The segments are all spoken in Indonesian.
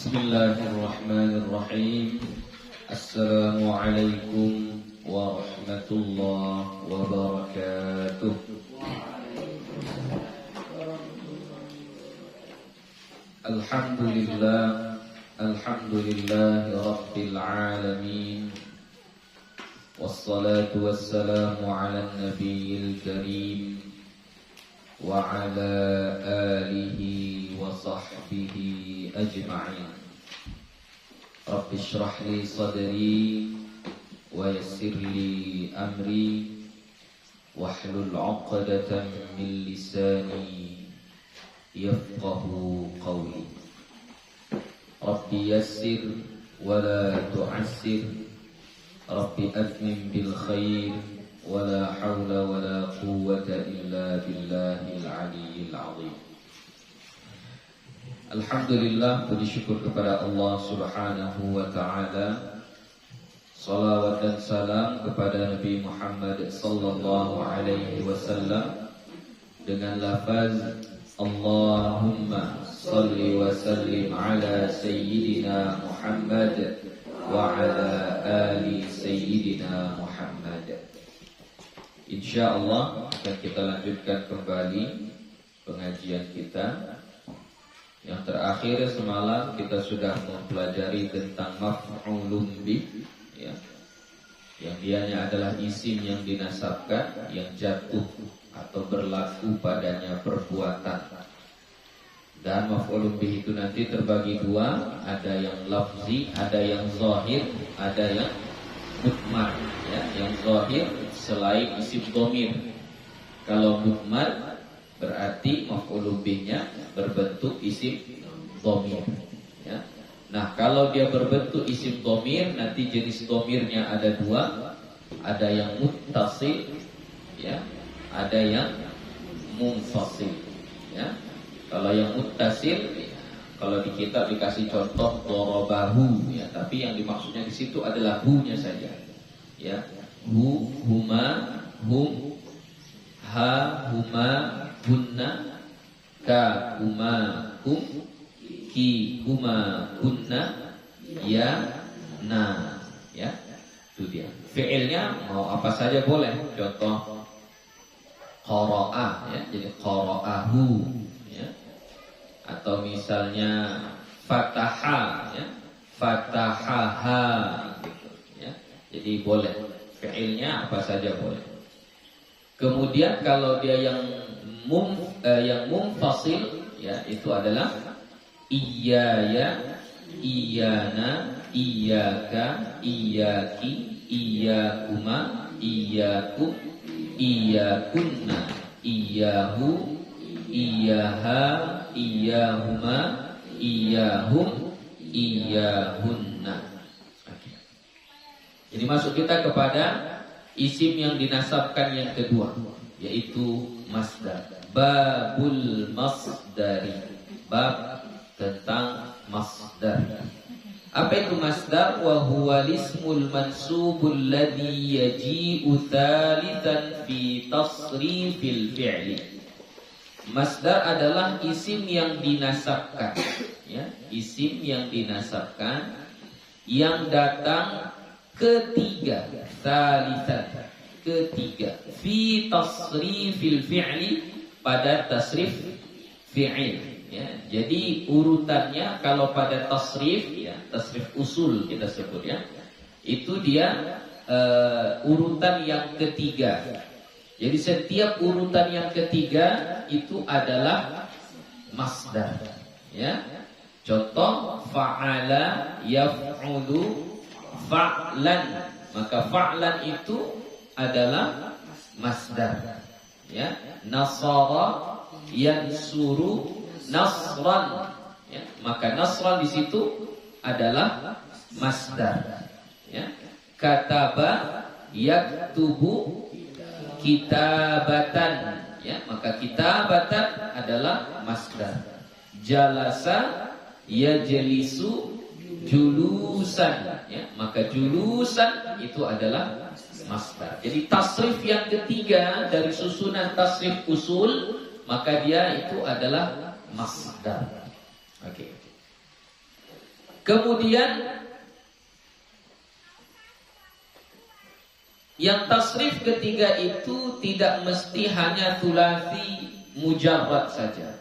Bismillahirrahmanirrahim. Assalamualaikum warahmatullahi wabarakatuh. Alhamdulillahi rabbil alamin. Wassalatu wassalamu ala nabiyil karim wa ala alihi wa sahbihi ajma'in. Rabbi shrah li sadri wa yassir li amri wahlul 'uqdatam min lisani yafqahu qawli. Rabbi yassir wa la tu'assir, Rabbi atmim bil khair, wa la hawla wa la quwwata illa billahil aliyyil azim. Alhamdulillah, puji syukur kepada Allah Subhanahu wa ta'ala. Salawat dan salam kepada Nabi Muhammad sallallahu alaihi wasallam dengan lafaz Allahumma salli wa sallim ala sayyidina Muhammad wa ala ali sayyidina Muhammad. Insyaallah akan kita lanjutkan kembali pengajian kita. Yang terakhir semalam kita sudah mempelajari tentang maf'ulun bih, ya, yang dianya adalah isim yang dinasabkan, yang jatuh atau berlaku padanya perbuatan. Dan maf'ulun bih itu nanti terbagi dua, ada yang lafzi, ada yang zahir, ada yang mudmar, ya. Yang zahir selain isim dhamir. Kalau mudmar berarti maf'ulun bihnya berbentuk isim dhamir, ya. Nah, kalau dia berbentuk isim dhamir, nanti jenis dhamirnya ada dua, ada yang muttasil, ya, ada yang munfasil, ya. Kalau yang muttasil, ya, kalau di kitab dikasih contoh darabahu, ya, tapi yang dimaksudnya di situ adalah hu-nya saja, ya. Hu, huma, hum, ha, huma, hunna, ka, huma, hum, ki, huma, hunna, ya, na, ya. Itu dia. Fi'ilnya mau apa saja boleh. Contoh qara'a, ya, jadi qara'ahu, ya. Atau misalnya fataha, ya, fatahaha, gitu, ya. Jadi boleh. Fi'ilnya apa saja boleh. Kemudian kalau dia yang munfasil, ya, itu adalah iyaya, iyana, iyaka, iyaki, iyakuma, iyakum, iyakunna, iyahu, iyaha, iyahuma, iyahum, iyahunna. Jadi masuk kita kepada isim yang dinasabkan yang kedua, yaitu masdar. Babul masdari, bab tentang masdar. Apa itu masdar? Wa huwa ismul mansubul ladzi yaji'u tsalitsan fi tasrifil fi'li. Masdar adalah isim yang dinasabkan, ya, isim yang dinasabkan yang datang ketiga, tsalitsan, ketiga, fi tasrifil fi'li, pada tasrif fi'il, ya. Jadi urutannya kalau pada tasrif, ya, tasrif usul kita sebut, ya, itu dia urutan yang ketiga. Jadi setiap urutan yang ketiga itu adalah masdar, ya. Contoh fa'ala yaf'ulu fa'lan, maka fa'lan itu adalah masdar, ya. Nasara yansuru nasran, ya, maka nasran di situ adalah masdar, ya. Kataba yaktubu kitabatan, ya, maka kitabatan adalah masdar. Jalasa yajlisu julusan, ya, maka julusan itu adalah masdar. Jadi tasrif yang ketiga dari susunan tasrif usul, maka dia itu adalah masdar. Oke. Kemudian yang tasrif ketiga itu tidak mesti hanya thulathi mujarrad saja.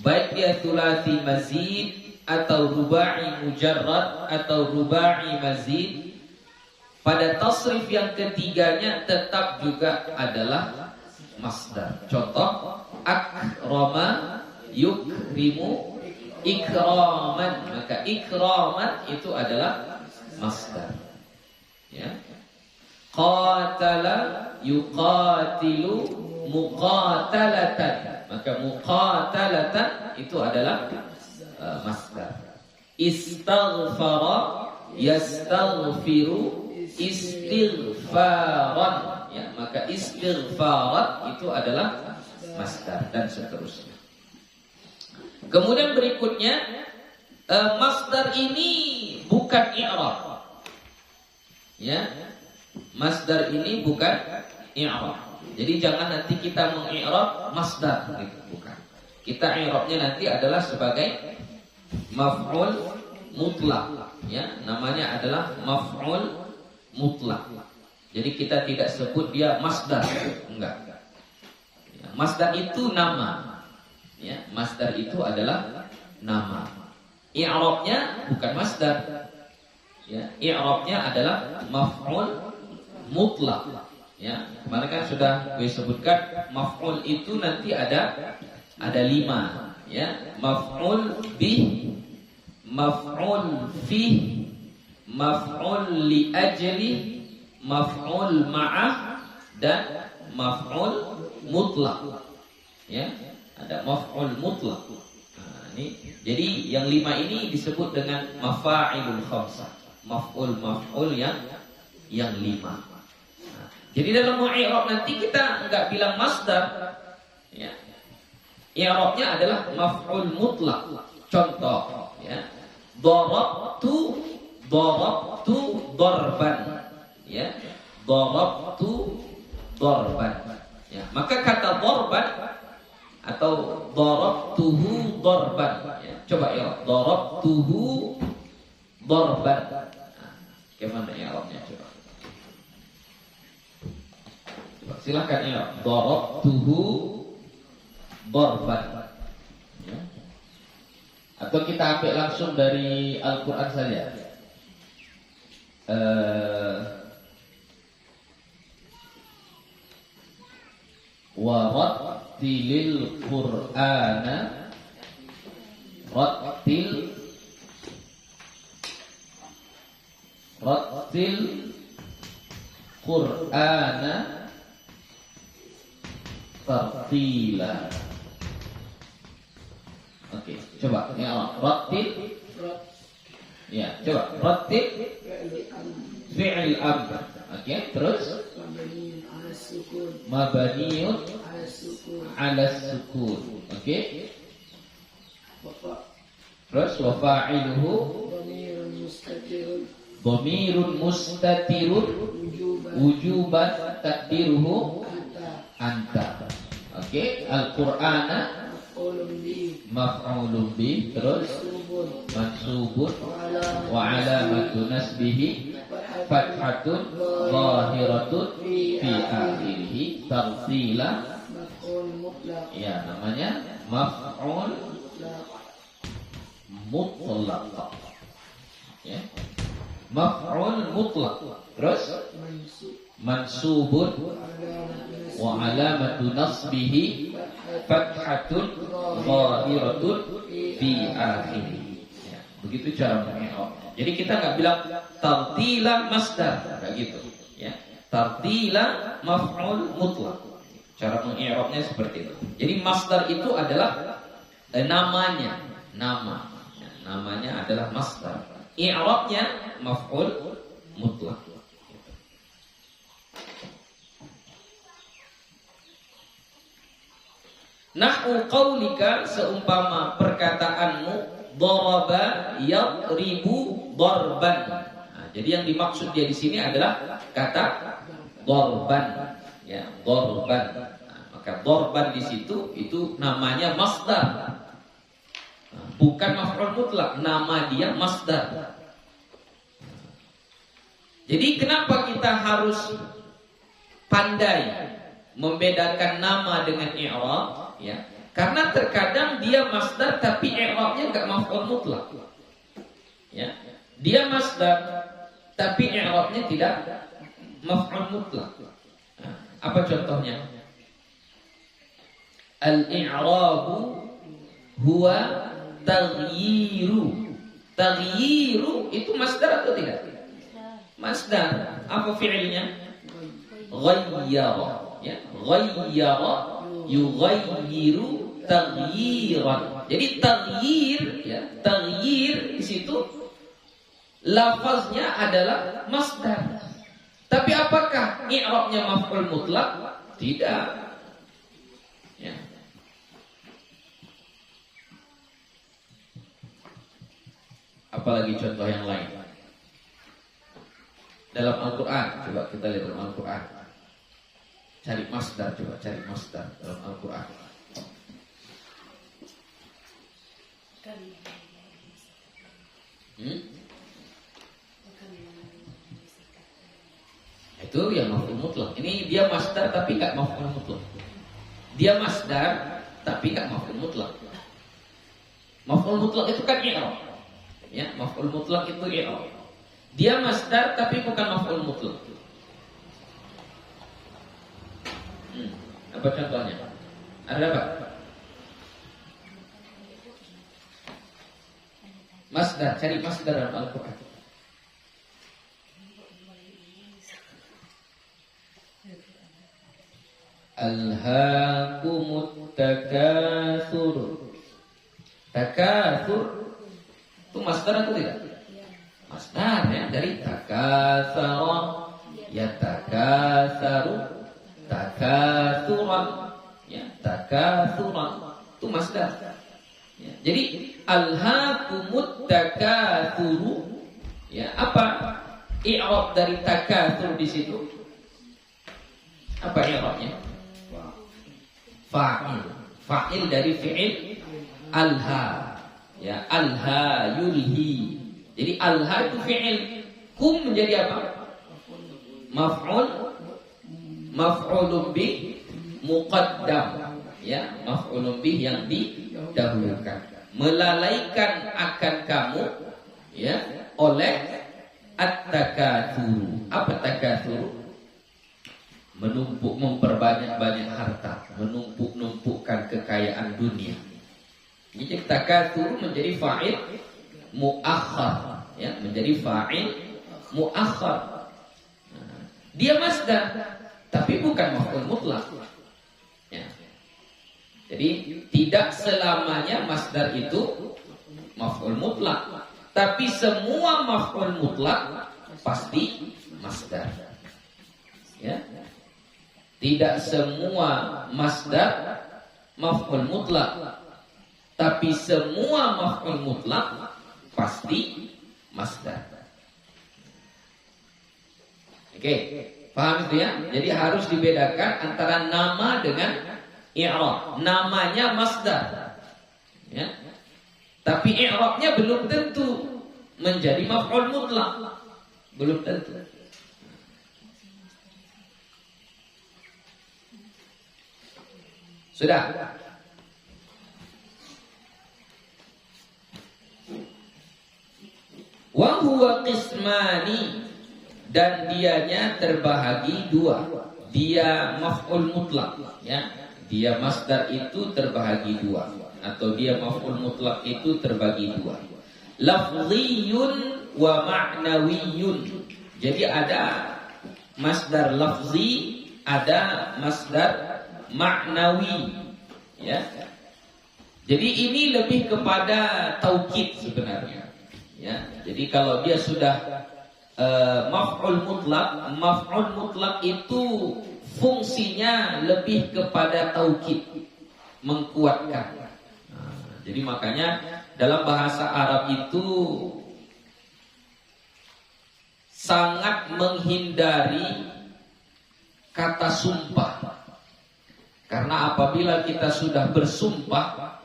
Baik dia thulathi mazid atau ruba'i mujarrad atau ruba'i mazid, pada tasrif yang ketiganya tetap juga adalah masdar. Contoh, akrama yukrimu ikraman, maka ikraman itu adalah masdar. Ya. Qatala yuqatilu muqatalatan, maka muqatalatan itu adalah masdar. Istaghfara yastaghfiru istighfaran, ya, maka istighfaran itu adalah masdar, dan seterusnya. Kemudian berikutnya, masdar ini bukan i'rab. Ya, masdar ini bukan i'rab. Jadi jangan nanti kita mengi'rab masdar, gitu, bukan. Kita i'rabnya nanti adalah sebagai maf'ul mutlak, ya, namanya adalah maf'ul mutlak. Jadi kita tidak sebut dia masdar, enggak. Ya, masdar itu nama. Ya, masdar itu adalah nama. I'rabnya bukan masdar. Ya, i'rabnya adalah maf'ul mutlak. Ya, kemarin kan sudah gue sebutkan maf'ul itu nanti ada 5, ya. Maf'ul bih, maf'ul fih, maf'ul li ajli, maf'ul ma'ah, dan maf'ul mutlak. Ya, ada maf'ul mutlak. Nah, ini jadi yang 5 ini disebut dengan mafa'ilul khamsah. Maf'ul yang 5. Jadi dalam i'rab nanti kita enggak bilang masdar, ya. I'rabnya adalah maf'ul mutlak. Contoh, ya. Darabtu darban, ya. Darabtu darban. Ya, maka kata darban atau darabtuhu darban, ya. Coba ya, darabtuhu darban. Nah, gimana i'rabnya coba? Silakan ya, darabtuhu darban. Ya. Atau kita ambil langsung dari Al-Qur'an saja. Wa rattilil Qur'ana rattil Qur'ana tartila. Oke, coba ya, rattil. Ya, coba rattil fi'il amr. Oke, terus mabniun ala sukun. Oke. Terus wa fa'iluhu dhamirun mustatirun wujuban takdiruhu anta. Oke, Al-Qur'ana maf'ulun bi, terus mansubun wa alamatu nasbihi fathatun zahiratun fi akhirih tartila. Ya, namanya maf'ul mutlaq. Ya. Maf'ul mutlaq. Terus mansubun wa alamatu nasbihi fathatun zahiratun fi akhirih. Ya, begitu cara mengi'rab. Jadi kita enggak bilang tartila masdar, enggak gitu, ya. Tartila maf'ul mutlaq. Cara mengi'rabnya seperti itu. Jadi masdar itu adalah namanya, nama. Ya, namanya adalah masdar. I'rabnya maf'ul mutlaq. Nahu qaulika, seumpama perkataanmu daraba yadribu darban. Nah, jadi yang dimaksud dia di sini adalah kata darban, ya, darban. Nah, maka darban di situ itu namanya masdar. Nah, bukan maf'ul mutlak, nama dia masdar. Jadi kenapa kita harus pandai membedakan nama dengan i'rab, ya? Karena terkadang dia masdar tapi i'rabnya enggak maf'ul mutlak. Ya. Dia masdar tapi i'rabnya tidak maf'ul mutlak. Nah, apa contohnya? Al-i'rabu huwa taghyiru. Taghyiru itu masdar atau tidak? Masdar. Apa fi'ilnya? Ghayyara, ya. Ghayyara yughayyiru taghyiran. Jadi taghyir, ya, taghyir di situ lafaznya adalah masdar. Tapi apakah i'rabnya maf'ul mutlak? Tidak. Ya. Apalagi contoh yang lain? Dalam Al-Quran, coba kita lihat dalam Al-Quran. Cari masdar, coba cari masdar dalam Al-Quran. Itu yang maf'ul mutlak. Ini dia masdar tapi nggak maf'ul mutlak. Dia masdar tapi nggak maf'ul mutlak. Maf'ul mutlak itu kan i'rab. Ya, maf'ul mutlak itu i'rab. Dia masdar tapi bukan maf'ul mutlak. Apa contohnya? Ada apa? Masdar, cari masdar dalam Al-Quran. Alhaakumut takatsur. Takatsur itu masdar atau tidak? Masdar, ya, dari takatsara, yatakatsaru, takatsuran, ya, takatsuran itu masdar. Ya, jadi alhaakumut takatsuru, ya, apa i'rab dari takatsur di situ? Apa i'rabnya? Fa'il. Fa'il dari fi'il alha, ya, alha yulhi. Jadi alha itu fi'il, kum menjadi apa? Maf'ulun bih muqaddam, ya, maf'ulun bih yang didahulukan, melalaikan akan kamu, ya, oleh at-takatsur. Apa takatsur? Menumpuk, memperbanyak-banyak harta, menumpuk-numpukkan kekayaan dunia. Jadi takatsur menjadi fa'il muakhar, ya, menjadi fa'il muakhar. Dia masdar tapi bukan maf'ul mutlak. Ya. Jadi tidak selamanya masdar itu maf'ul mutlak, tapi semua maf'ul mutlak pasti masdar. Ya. Tidak semua masdar maf'ul mutlak, tapi semua maf'ul mutlak pasti masdar. Oke, paham itu ya? Jadi harus dibedakan antara nama dengan i'rab. Namanya masdar, ya, tapi i'rabnya belum tentu menjadi maf'ul mutlak, belum tentu. Sudah? Wa huwa qismani, dan dianya terbahagi dua. Dia maf'ul mutlak, ya. Dia masdar itu terbahagi dua, atau dia maf'ul mutlak itu terbagi dua. Lafziyun wa ma'nawiyyun. Jadi ada masdar lafzi, ada masdar ma'nawi, ya. Jadi ini lebih kepada taukid sebenarnya, ya. Jadi kalau dia sudah maf'ul mutlak itu fungsinya lebih kepada taukid, menguatkan. Jadi makanya dalam bahasa Arab itu sangat menghindari kata sumpah. Karena apabila kita sudah bersumpah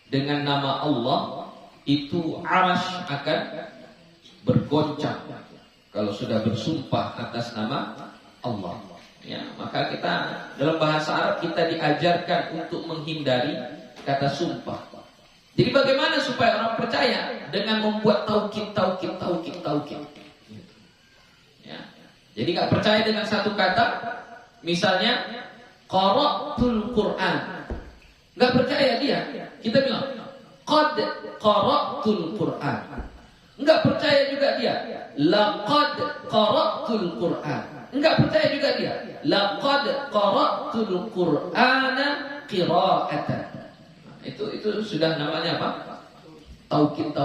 dengan nama Allah, itu arasy akan bergoncang kalau sudah bersumpah atas nama Allah. Ya, maka kita dalam bahasa Arab kita diajarkan untuk menghindari kata sumpah. Jadi bagaimana supaya orang percaya? Dengan membuat taukid. Ya. Jadi nggak percaya dengan satu kata, misalnya qara'tul Qur'an, nggak percaya dia. Kita bilang qad qara'tul Qur'an, nggak percaya juga dia. Laqad qara'tul Qur'an, nggak percaya juga dia. Laqad qara'tul Qur'ana qira'atan. Itu sudah namanya apa? Taukid.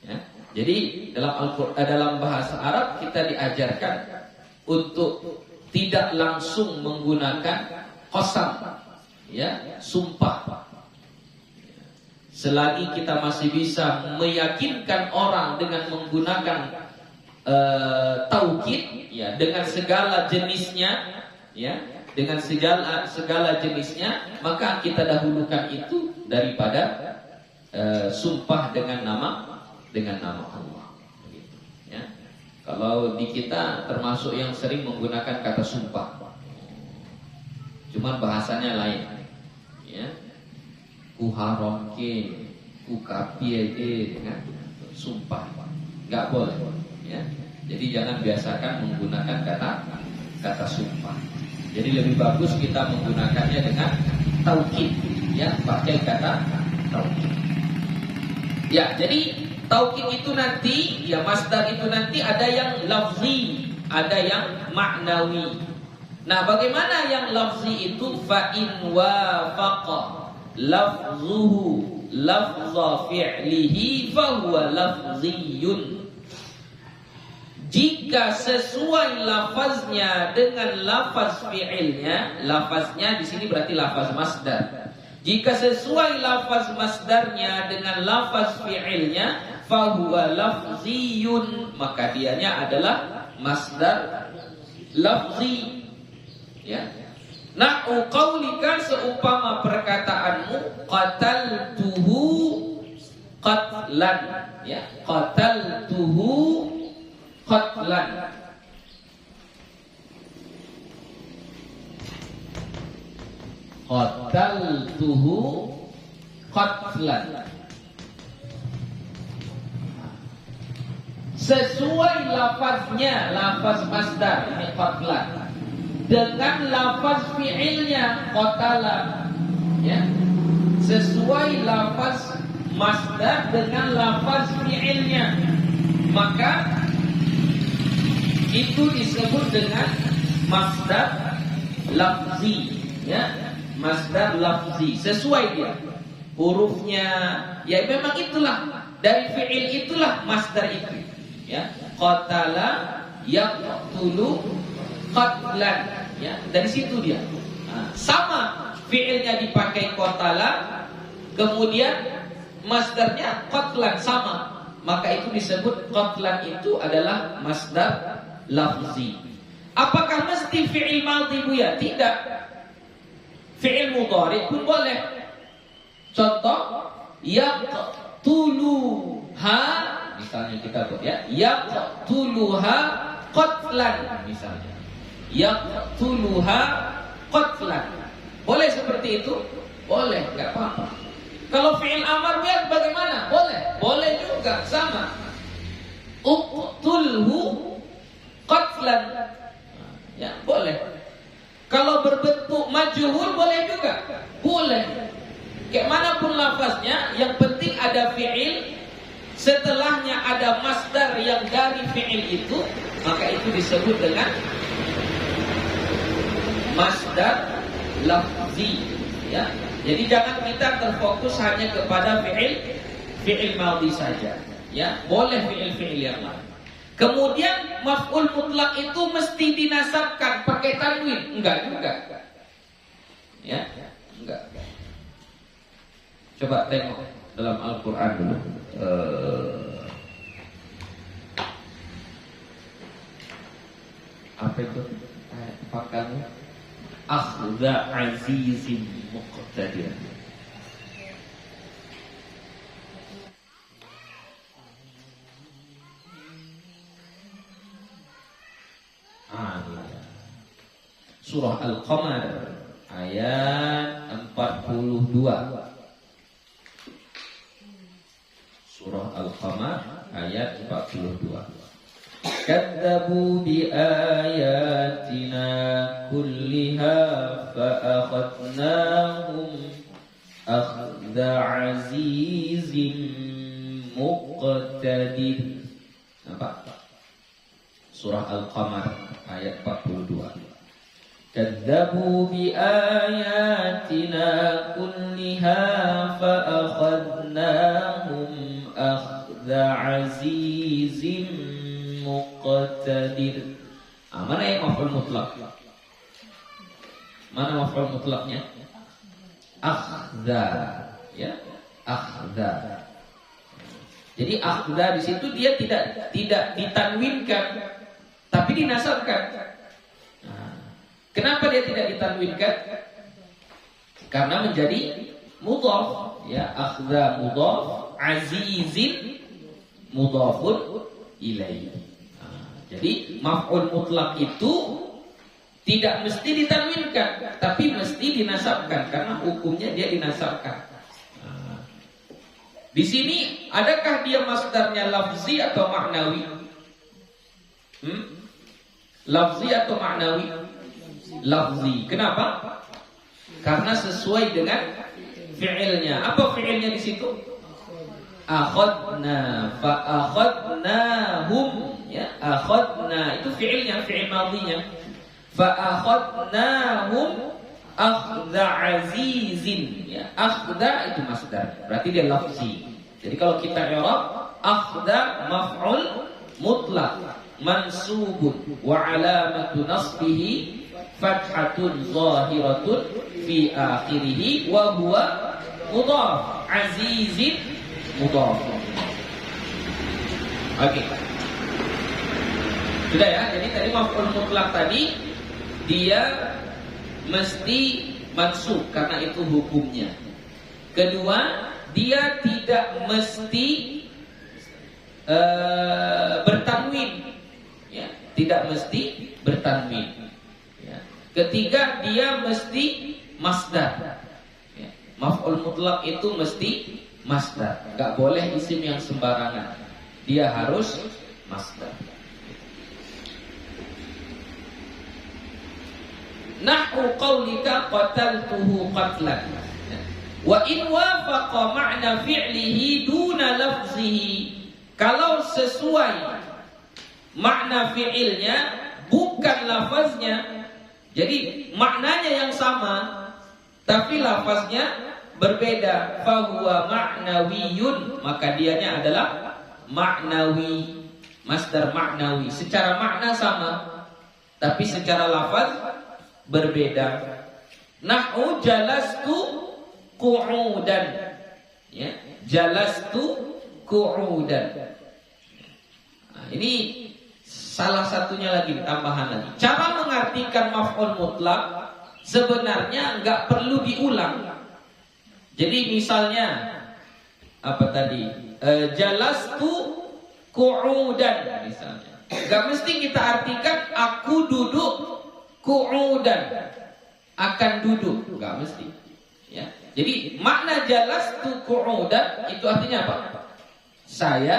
Ya. Jadi dalam bahasa Arab kita diajarkan untuk tidak langsung menggunakan qasam, ya, sumpah. Selagi kita masih bisa meyakinkan orang dengan menggunakan taukid, ya, dengan segala jenisnya, ya, dengan segala jenisnya, maka kita dahulukan itu daripada sumpah dengan nama Allah. Ya. Kalau di kita termasuk yang sering menggunakan kata sumpah, cuman bahasanya lain. Ya. Ku haramke, ku kapieke, kan? Sumpah, nggak boleh. Ya. Jadi jangan biasakan menggunakan kata sumpah. Jadi lebih bagus kita menggunakannya dengan taukid, ya, pakai kata taukid. Ya, jadi taukid itu nanti, ya, masdar itu nanti ada yang lafzi, ada yang ma'nawi. Nah, bagaimana yang lafzi itu? Fa in wafaqa lafzuhu lafza fi'lihi fa huwa lafziyun. Jika sesuai lafaznya dengan lafaz fi'ilnya, lafaznya di sini berarti lafaz masdar. Jika sesuai lafaz masdarnya dengan lafaz fi'ilnya, fahuwa lafziyun, maka dianya adalah masdar lafzi. Ya. Na'u qaulika, seumpama perkataanmu, qataltuhu qatlan, ya, qataltuhu qatlan. Qataltuhu qatlan. Sesuai lafaznya, lafaz masdar ini qatlan, dengan lafaz fi'ilnya qatala, ya. Sesuai lafaz masdar dengan lafaz fi'ilnya, maka itu disebut dengan masdar lafzi, ya, masdar lafzi. Sesuai dia hurufnya, ya, memang itulah dari fi'il, itulah masdar itu, ya. Qatala yaqtulu qatlan, ya, dari situ dia. Nah, sama fi'ilnya dipakai qatala, kemudian masdarnya qatlan, sama, maka itu disebut qatlan, itu adalah masdar lafzi. Apakah mesti fi'il madhi, Bu, ya? Tidak. Fi'il mudhari pun boleh. Contoh, yaqtuluha, misalnya kita buat, ya, yaqtuluha qatlan, misalnya. Yaqtuluha qatlan. Boleh seperti itu? Boleh, enggak apa-apa. Kalau fi'il amar biar bagaimana? Boleh. Boleh juga, sama. Uqtulhu qatlan, ya, boleh. Kalau berbentuk majhul boleh juga, boleh. Kayak manapun lafaznya, yang penting ada fi'il, setelahnya ada masdar yang dari fi'il itu, maka itu disebut dengan masdar lafzi, ya. Jadi jangan kita terfokus hanya kepada fi'il madhi saja, ya. Boleh fi'il yang lain. Kemudian maf'ul mutlak itu mesti dinasabkan pakai tanwin? Enggak juga. Ya, enggak. Coba tengok dalam Al-Qur'an dulu. Apa itu? Pakai akhdha azizin muqtadir. Surah Al-Qamar ayat 42. Surah Al-Qamar ayat 42. Kadzabu bi ayatina kulliha fa akhadnahum akhdha azizim muqtadir. Nampak? Surah Al-Qamar ayat 42. Kadzabu bi ayatina kulliha fa akhadnahum akhdha azizim muqtadir. Mana yang maf'ul mutlak? Mana maf'ul mutlaknya? Akhdha, ya, akhdha. Jadi akhdha di situ dia tidak ditanwinkan, tapi dinasabkan. Nah, kenapa dia tidak ditanwinkan? Karena menjadi mudhaf, ya, akhdha mudhaf, azizin mudhafun ilaihi. Jadi maf'ul mutlak itu tidak mesti ditanwinkan, tapi mesti dinasabkan karena hukumnya dia dinasabkan. Di sini adakah dia masdarnya lafzi atau maknawi? Lafzi atau maknawi? Lafzi. Kenapa? Karena sesuai dengan fi'ilnya. Apa fi'ilnya di situ? Akhadna, fa akhadnahum, ya, akhadna itu fi'ilnya, fi'il madhinya. Fa akhadnahum akhdha azizin, ya, akhdha itu masdar, berarti dia lafzi. Jadi kalau kita i'rab, akhdha maf'ul mutlaq mansubun wa alamatu nasbihi fathatun zahiratun fi akhirih wa huwa mudhaf, azizin mudhaf. Oke. Sudah ya, jadi tadi maf'ul mutlak tadi dia mesti mansub karena itu hukumnya. Kedua, dia tidak mesti bertanwin, ya, tidak mesti bertanwin. Ya. Ketiga, dia mesti masdar. Ya. Maf'ul mutlak itu mesti masdar, nggak boleh isim yang sembarangan. Dia harus masdar. Nahu qaulika qataltuhu qatlan. Wa in wafaqa ma'na fi'lihi duna lafzihi. Kalau sesuai makna fi'ilnya bukan lafaznya. Jadi maknanya yang sama tapi lafaznya berbeda. Fahuwa ma'nawiyun, maka dianya adalah maknawi, masdar maknawi. Secara makna sama tapi secara lafaz berbeda. Nahu jalastu qu'udan, ya, jalastu qu'udan. Nah, ini salah satunya lagi, tambahan lagi. Cara mengartikan maf'ul mutlak sebenarnya nggak perlu diulang. Jadi misalnya apa tadi? Jalastu qu'udan misalnya. Nggak mesti kita artikan aku duduk qu'udan, akan duduk, enggak mesti. Ya. Jadi makna jalastu qu'udan itu artinya apa? Saya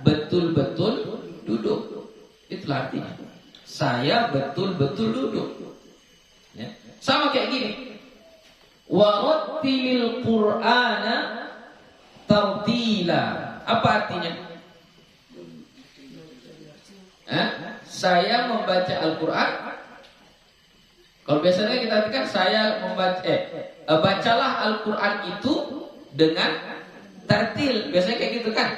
betul-betul duduk. Itulah artinya. Saya betul-betul duduk. Ya. Sama kayak gini. Wa rattilil Qur'ana tartila. Apa artinya? Saya membaca Al-Qur'an. Kalau biasanya kita artikan saya membaca, bacalah Al-Quran itu dengan tartil. Biasanya kayak gitu kan.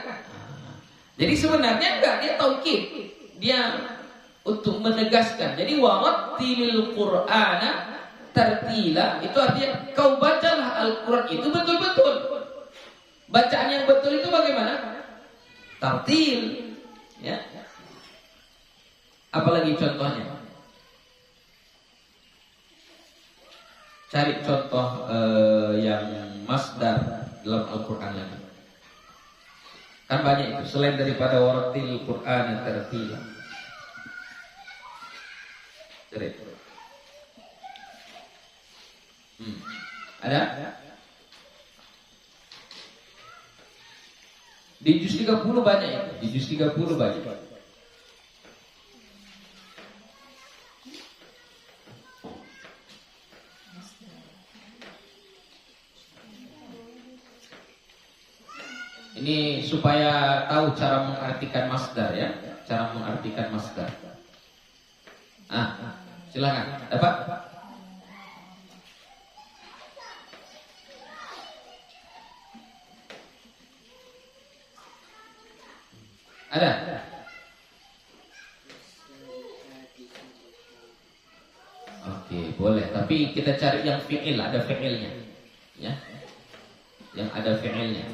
Jadi sebenarnya enggak, dia taukid. Dia untuk menegaskan. Jadi warattilil Qur'ana tartila itu artinya kau bacalah Al-Quran itu betul-betul. Bacaan yang betul itu bagaimana? Tartil. Ya. Apalagi contohnya? Cari contoh yang masdar dalam Al-Quran lagi. Kan banyak itu selain daripada warattil Qur'an tartila. Cari. Ada? Di juz 30 banyak ya. Di juz 30 banyak. Ini supaya tahu cara mengartikan masdar ya, cara mengartikan masdar. Silakan. Dapat? Ada? Oke, boleh. Tapi kita cari yang fi'il, ada fi'ilnya. Ya. Yang ada fi'ilnya.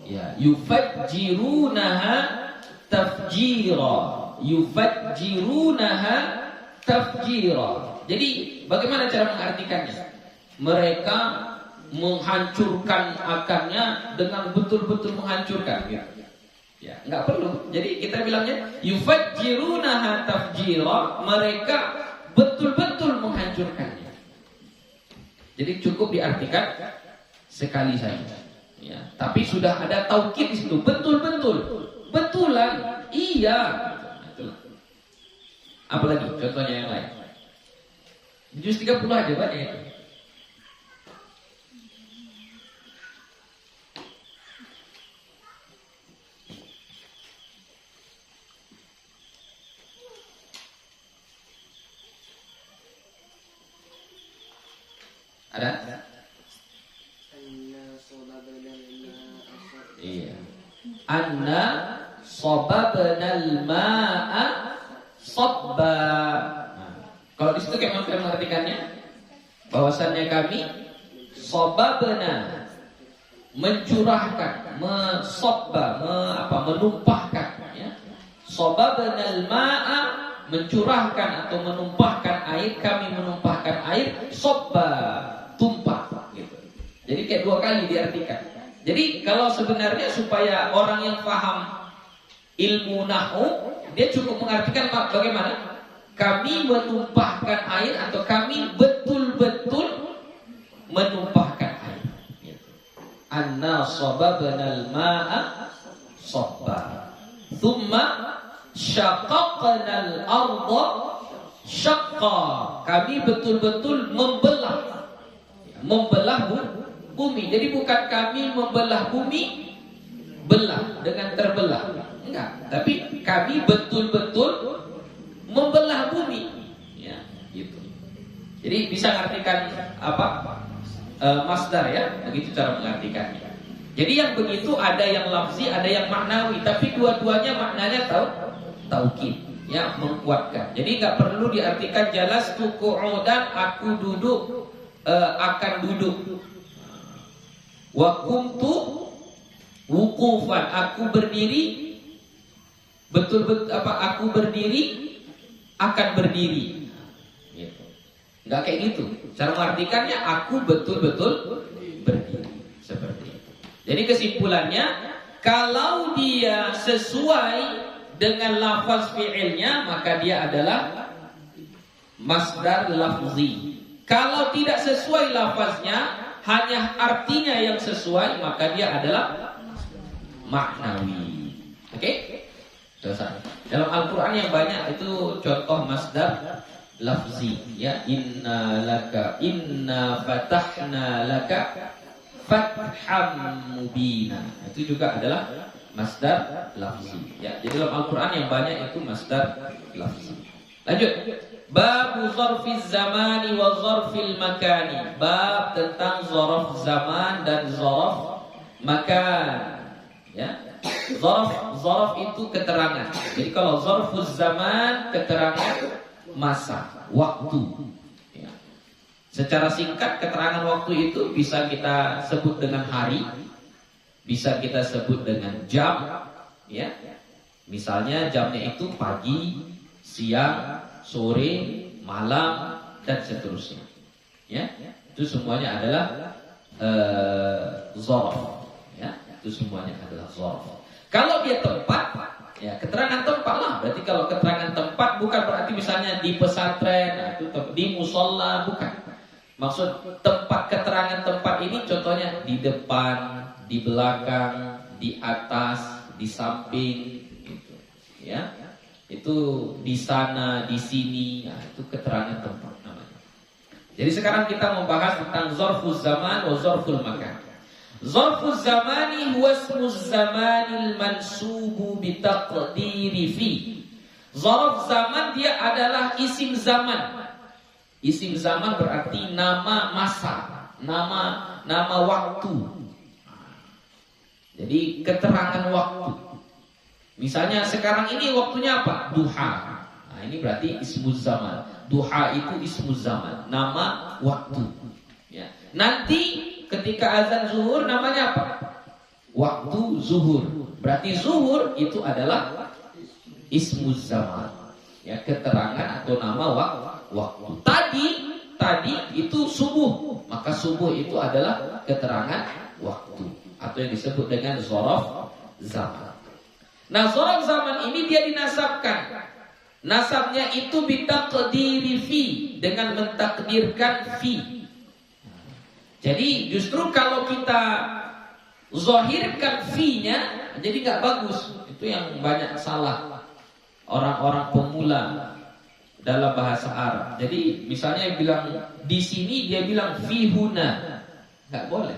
Ya, yufajjirunaha tafjira. Yufajjirunaha tafjira. Jadi bagaimana cara mengartikannya? Mereka menghancurkan akannya dengan betul-betul menghancurkan. Ya, nggak perlu. Jadi kita bilangnya yufajjirunaha tafjira. Mereka betul-betul menghancurkannya. Jadi cukup diartikan sekali saja. Ya, tapi sudah ada taukid di situ. Betul-betul. Betulan. Iya. Apalagi contohnya yang lain. Juz 30 aja banyak itu. Ada? Iya. Anna sababnal ma'a sabba. Kalau di situ kayak mengartikannya bahwasannya kami sababna mencurahkan, menumpahkan ya. Sababnal ma'a mencurahkan atau menumpahkan air, kami menumpahkan air sabba, tumpah gitu. Jadi kayak dua kali diartikan. Jadi kalau sebenarnya supaya orang yang paham ilmu nahwu, dia cukup mengartikan bagaimana? Kami menumpahkan air atau kami betul-betul menumpahkan air. Anna sababnal ma'a sabba. Thumma syaqaqnal arda syaqqa. Kami betul-betul membelah bumi. Jadi bukan kami membelah bumi belah dengan terbelah. Enggak, tapi kami betul-betul membelah bumi. Ya, gitu. Jadi bisa mengartikan masdar ya, begitu cara mengartikannya. Jadi yang begitu ada yang lafzi, ada yang maknawi, tapi dua-duanya maknanya taukid, ya, menguatkan. Jadi nggak perlu diartikan jalas tu qu'udan, aku duduk, akan duduk. Wa kuntu wukufan, aku berdiri, aku berdiri, akan berdiri. Gitu. Nggak kayak gitu. Cara mengartikannya aku betul-betul berdiri seperti itu. Jadi kesimpulannya, kalau dia sesuai dengan lafaz fi'ilnya, maka dia adalah masdar lafzi. Kalau tidak sesuai lafaznya, hanya artinya yang sesuai, maka dia adalah maknawi. Oke? Selesai. Dalam Al-Quran yang banyak itu contoh masdar lafzi. Ya, inna fatahna laka fatham mubina. Itu juga adalah masdar lafzi. Ya, jadi dalam Al-Quran yang banyak itu masdar lafzi. Lanjut. Bab zarfiz zamani wa zarfil makani. Bab tentang zarf zaman dan zarf makan. Ya. Zarf itu keterangan. Jadi kalau zarfuz zaman keterangan masa, waktu. Ya. Secara singkat keterangan waktu itu bisa kita sebut dengan hari, bisa kita sebut dengan jam, ya. Misalnya jamnya itu pagi, siang, sore, malam, dan seterusnya. Ya, itu semuanya adalah zarf. Ya, itu semuanya adalah zarf. Kalau dia tempat, ya keterangan tempat lah. Berarti kalau keterangan tempat bukan berarti misalnya di pesantren, nah, itu di musola, bukan. Maksud tempat, keterangan tempat ini contohnya di depan, di belakang, di atas, di samping, gitu. Ya, itu di sana, di sini, ya, itu keterangan tempat namanya. Jadi sekarang kita membahas tentang zarfuz zaman wa zarful makan. Zarfuz zamani huwa ismuz zamanil mansubu bi taqdiri fi. Zarf zaman dia adalah isim zaman. Isim zaman berarti nama masa, nama waktu. Jadi keterangan waktu. Misalnya sekarang ini waktunya apa? Duha. Nah, ini berarti ismuz zaman. Duha itu ismuz zaman, nama waktu. Ya. Nanti ketika azan zuhur namanya apa? Waktu zuhur. Berarti zuhur itu adalah ismuz zaman. Ya, keterangan atau nama waktu. Tadi itu subuh, maka subuh itu adalah keterangan waktu atau yang disebut dengan zarf zaman. Nah, zarf zaman ini dia dinasabkan. Nasabnya itu bitaqdiri fi, dengan mentakdirkan fi. Jadi justru kalau kita zahirkan fi-nya jadi nggak bagus. Itu yang banyak salah orang-orang pemula dalam bahasa Arab. Jadi misalnya bilang di sini, dia bilang fi huna, nggak boleh.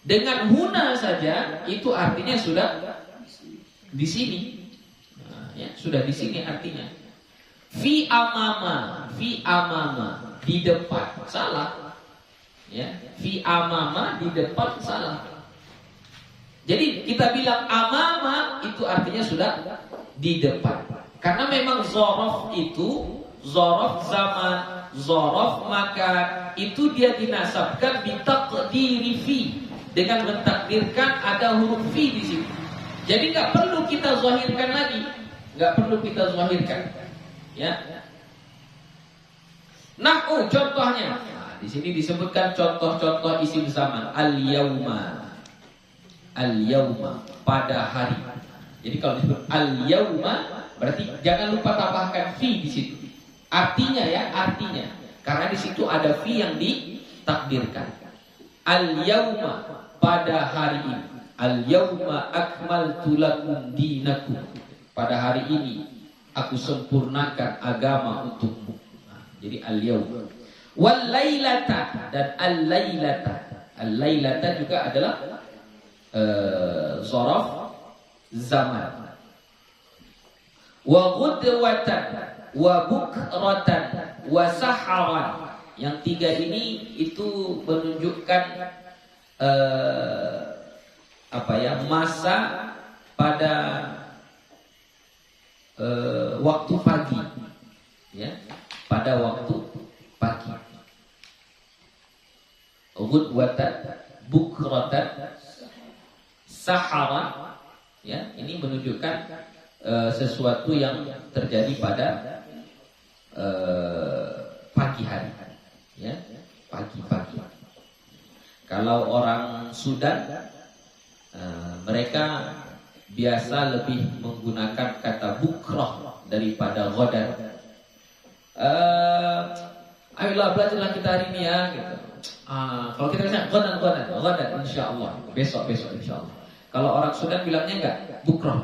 Dengan huna saja itu artinya sudah di sini. Nah, ya, sudah di sini artinya. Fi amama, di depan, salah. Ya, fi amama di depan, salah. Jadi kita bilang amama itu artinya sudah di depan. Karena memang zorof itu, zorof zaman, zorof makan, itu dia dinasabkan bitaqdiri fi, dengan mentakdirkan ada huruf fi di situ. Jadi nggak perlu kita zahirkan lagi, nggak perlu kita zahirkan. Ya. Nah, contohnya, nah, di sini disebutkan contoh-contoh isim zaman. Al-yauma, pada hari. Jadi kalau disebut al-yauma, berarti jangan lupa tambahkan fi di situ. Artinya ya, artinya. Karena di situ ada fi yang ditakdirkan. Al-yauma, pada hari ini. Al-yauma akmaltu lakum dinakum. Pada hari ini aku sempurnakan agama untukmu. Nah, jadi al-yauma. Wal lailata, dan al-lailata. Al-lailata juga adalah zarf zaman. Wa ghudwatan wa bukratan wa saharan. Yang tiga ini itu menunjukkan masa pada waktu pagi, ya, pada waktu pagi. Ghudwatan, bukratan, saharan, ya, ini menunjukkan sesuatu yang terjadi pada pagi hari, ya, pagi-pagi. Kalau orang Sudan, mereka biasa lebih menggunakan kata bukrah daripada ghadan. Ayolah belajarlah kita hari ini ya, gitu. Kalau kita bilang ghadan, insyaallah, besok insyaallah. Kalau orang Sudan bilangnya enggak, bukrah.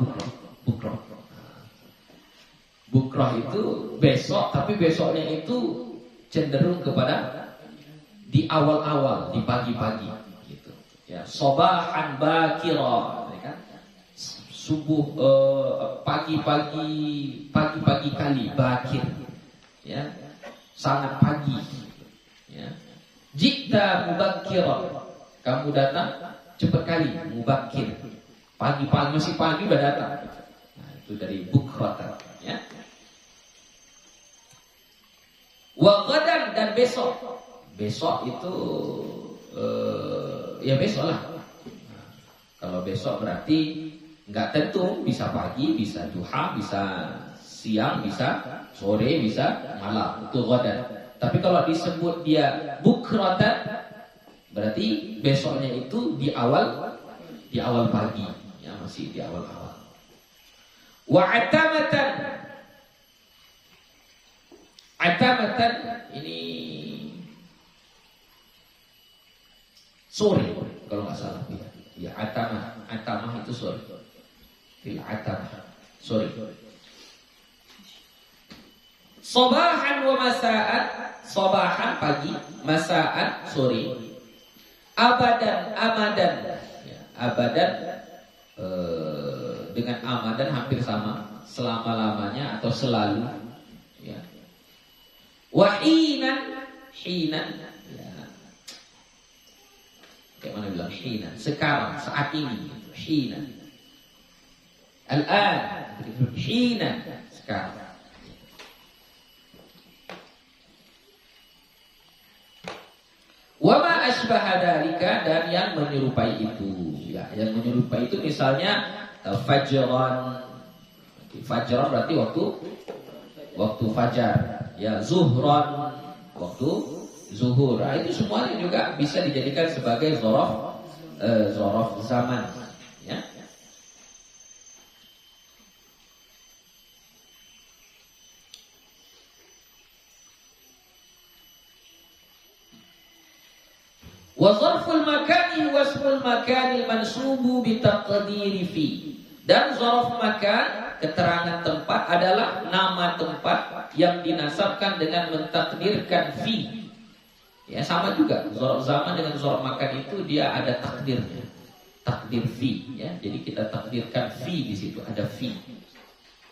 Bukrah itu besok, tapi besoknya itu cenderung kepada di awal-awal, di pagi-pagi, gitu. Ya, sobahan bakira, kan? Subuh, pagi-pagi kali, bakir, ya, sangat pagi, ya. Jika mubakira, kamu datang cepat kali, mubakir, pagi-pagi, masih pagi udah datang. Nah, itu dari bukratan, ya. Wa ghadan, dan besok. Besok itu ya besok lah. Nah, kalau besok berarti nggak tentu, bisa pagi, bisa duha, bisa siang, bisa sore, bisa malam. Itu ghadan. Tapi kalau disebut dia bukratan, berarti besoknya itu di awal pagi, ya, masih di awal-awal. Wa atamatan. Atamatan ini sore kalau nggak salah ya. Ya atamah, atamah itu sore. Fil atamah sore. Sobahan wa masaan, sobahan pagi, masaan sore. Abadan, amadan, ya, abadan dengan amadan hampir sama, selama-lamanya atau selalu. Ya. Wahinan, hinan, ya. Kayak mana bilang hinan? Sekarang, saat ini, hinan. Al-an, hinan, sekarang. Wama asbaha dzalika, dan yang menyerupai itu. Ya, yang menyerupai itu misalnya fajran. Fajran berarti waktu fajar. Ya, zuhran waktu zuhur. Nah, itu semuanya juga bisa dijadikan sebagai zorof zaman. Ya. Wa zarful makani wa ismul makani mansubu bi taqdiri fi. Dan zarf makan, keterangan tempat, adalah nama tempat yang dinasabkan dengan mentakdirkan fi. Ya, sama juga zarf zaman dengan zarf makan itu dia ada takdirnya. Takdir fi, ya. Jadi kita takdirkan fi di situ, ada fi.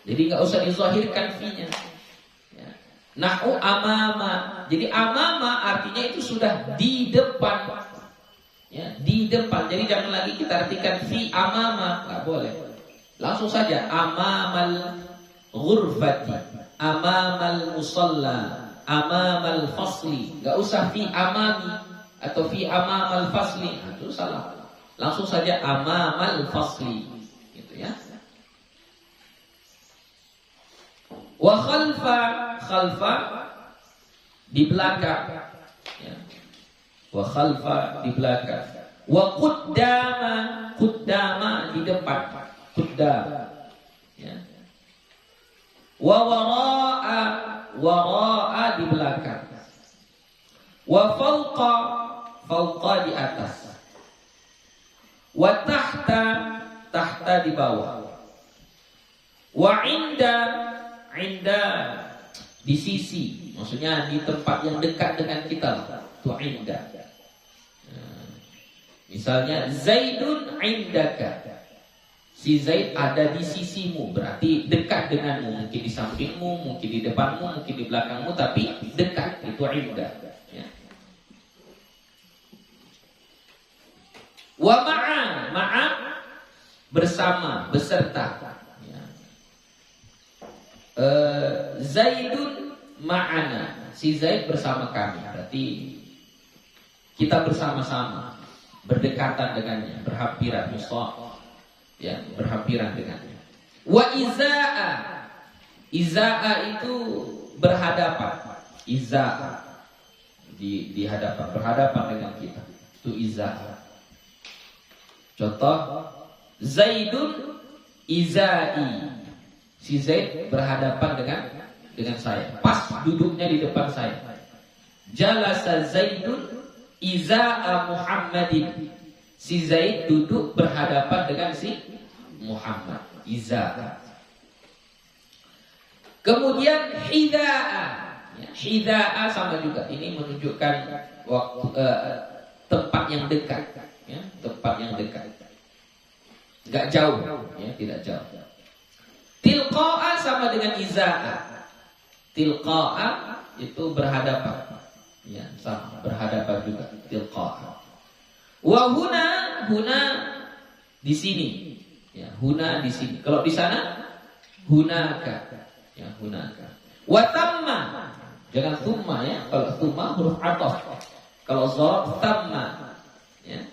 Jadi enggak usah dizahirkan fi-nya. Ya. Nahu amama. Jadi amama artinya itu sudah di depan. Ya, di depan. Jadi jangan lagi kita artikan fi amama, enggak boleh. Langsung saja amamal ghurfati, amamal musalla, amamal fasli. Enggak usah fi amami atau fi amamal fasli. Itu salah. Langsung saja amamal fasli. Gitu ya. Wa khalfa di belakang. Ya. Wa khalfa di belakang. Wa qaddama di depan. Qaddam. Ya. Wa wara'a di belakang. Wa fawqa di atas. Wa tahta di bawah. Wa inda di sisi, maksudnya di tempat yang dekat dengan kita, itu inda. Misalnya Zaidun indaka, si Zaid ada di sisimu, berarti dekat denganmu, mungkin di sampingmu, mungkin di depanmu, mungkin di belakangmu, tapi dekat, itu inda. Ya. Wa ma'a bersama, beserta. Zaidun ma'ana, si Zaid bersama kami, berarti kita bersama-sama, berdekatan dengannya, berhampiran, ya, berhampiran dengannya. Wa iza'a itu berhadapan, iza'a di hadapan, berhadapan dengan kita, itu iza'a. Contoh, Zaidun iza'i, si Zaid berhadapan dengan saya, pas duduknya di depan saya. Jalasa Zaidun iza'a Muhammadin, si Zaid duduk berhadapan dengan si Muhammad, iza'a. Kemudian hida'a, ya, hida'a sama juga, ini menunjukkan waktu tempat yang dekat, ya, tempat yang dekat, enggak jauh, ya, tidak jauh. Tilqa'a sama dengan iza'a. Tilqa'a itu berhadapan. Ya, sama, berhadapan juga. Tilqa'a. Wa huna di sini. Ya, huna di sini. Kalau di sana hunaka. Ya, hunaka. Wa tamma. Jangan thumma, ya. Kalau thumma huruf athaf. Kalau zarf tamma. Ya.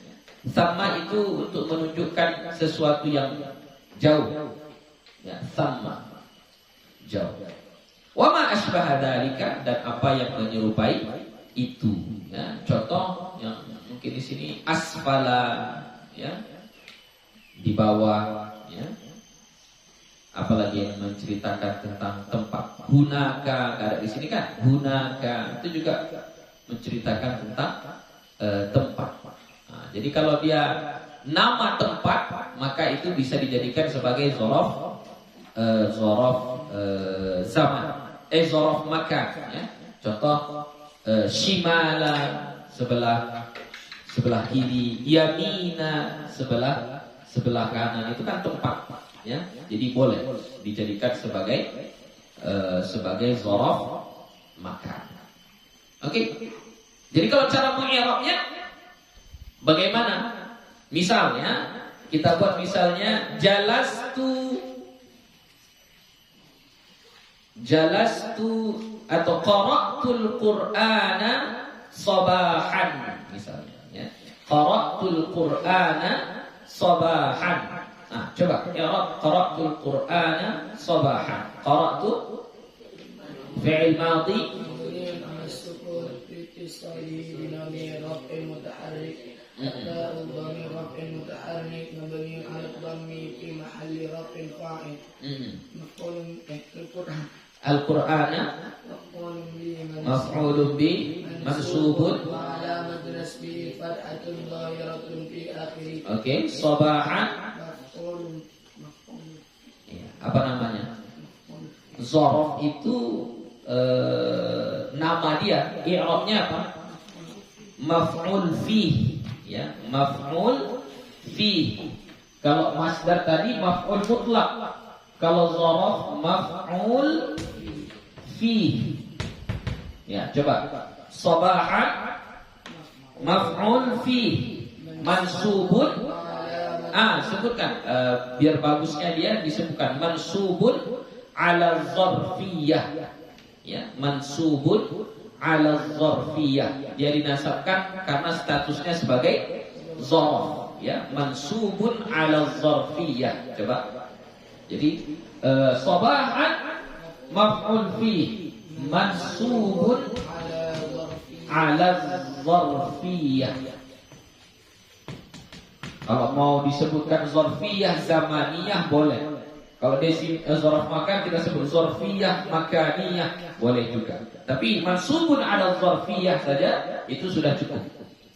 Tamma itu untuk menunjukkan sesuatu yang jauh. Ya, sama, jauh. Wa ma asbaha dzalika, dan apa yang menyerupai itu. Ya, contoh yang mungkin di sini asfala, ya, di bawah, ya. apalagi yang menceritakan tentang tempat. Hunaka, ada di sini kan? Hunaka itu juga menceritakan tentang tempat. Nah, jadi kalau dia nama tempat, maka itu bisa dijadikan sebagai zorof zaman, zorof makan. Ya. Contoh shimala sebelah kiri, yamina sebelah kanan, itu kan tempat. Ya, jadi boleh dijadikan sebagai zorof makan. Oke. Jadi kalau cara mengi'rabnya bagaimana? Misalnya kita buat misalnya jalastu atau qara'tul Qur'ana sabahan misalnya, ya. Qara'tul Qur'ana sabahan. Nah, coba i'rab qara'tul Qur'ana sabahan. Qara'tu fi'il madhi Al-Qur'ana maf'ulun bi mansubun oke, sabahan ya, apa namanya? Zorof itu nama dia, i'rabnya apa? Maf'ul fi, ya, maf'ul fi. Kalau masdar tadi maf'ul mutlak. Kalau zorof maf'ul fi. Ya, coba. Sabahan maf'ul fi, mansubun. Sebutkan biar bagusnya dia disebutkan mansubun ala zarfiyah. Ya, mansubun ala zarfiyah. Dia dinasabkan karena statusnya sebagai zarf, ya, mansubun ala zarfiyah. Coba. Jadi sabahan maf'ul fi mansubun ala zarfiyah. Kalau mau disebutkan zarfiyah zamaniyah boleh. Kalau desi zarf makan kita sebut zarfiyah makaniyah boleh juga. Tapi mansubun ala zarfiyah saja itu sudah cukup.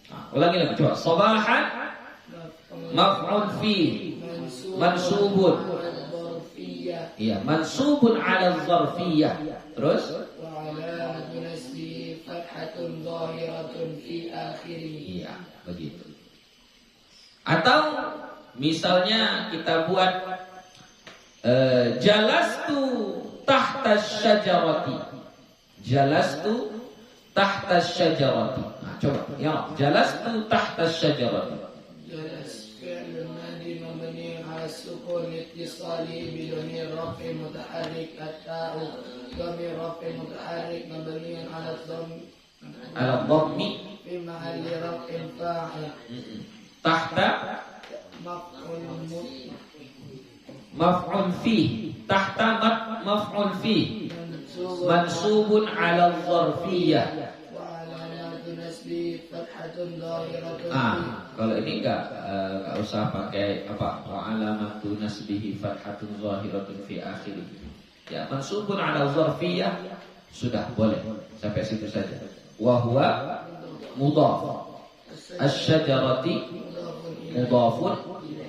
Nah, ulangi lagi coba. Sabahan maf'ul fi mansubun. Iya, mansubun ala zarfiyah. Terus iya, begitu. Atau misalnya kita buat jalastu tahta syajarati. Jalastu tahta syajarati. Nah, coba ya, jalastu tahta syajarati. Jalas fi'l madi mabni 'ala sukun ittisali bi dhamir raf'i mutaharrik at-ta'u dhamir raf'i mutaharrik mabni 'ala dhammi fi mahalli raf'in fa'il. Tahta maf'ul fi. Tahta maf'ul fi mansubun 'ala zarfiyah. Kalau ini enggak usah pakai apa wa alamatu nasbihi fathatun zahiratun fi akhirih. Ya, mansubun 'ala zarfiyah sudah boleh sampai situ saja. Wa huwa mudhaf. Asy-syajarati mudhafun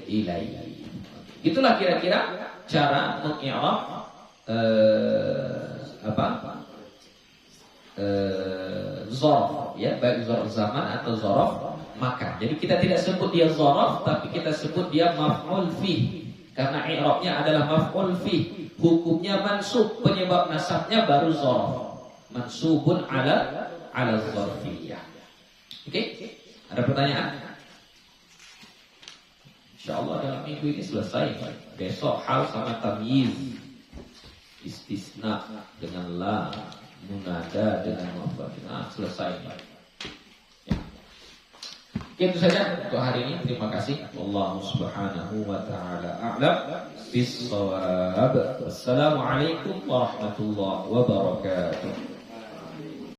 ilaihi. Itulah kira-kira cara mengi'rab zorof, ya, baik zorof zaman atau zorof makan. Jadi kita tidak sebut dia zorof, tapi kita sebut dia maf'ul fi, karena i'rabnya adalah maf'ul fi. Hukumnya mansub, penyebab nasabnya baru zorof. Mansubun ala zarfiyah. Oke? Ada pertanyaan? Insyaallah dalam minggu ini selesai. Besok hal sama tamyiz, istisna dengan la, munada dengan maf'ul. Nah, selesai. Ya. Oke, itu saja untuk hari ini. Terima kasih. Wallahu subhanahu wa ta'ala a'lam bis-shawab. Wassalamualaikum warahmatullahi wabarakatuh.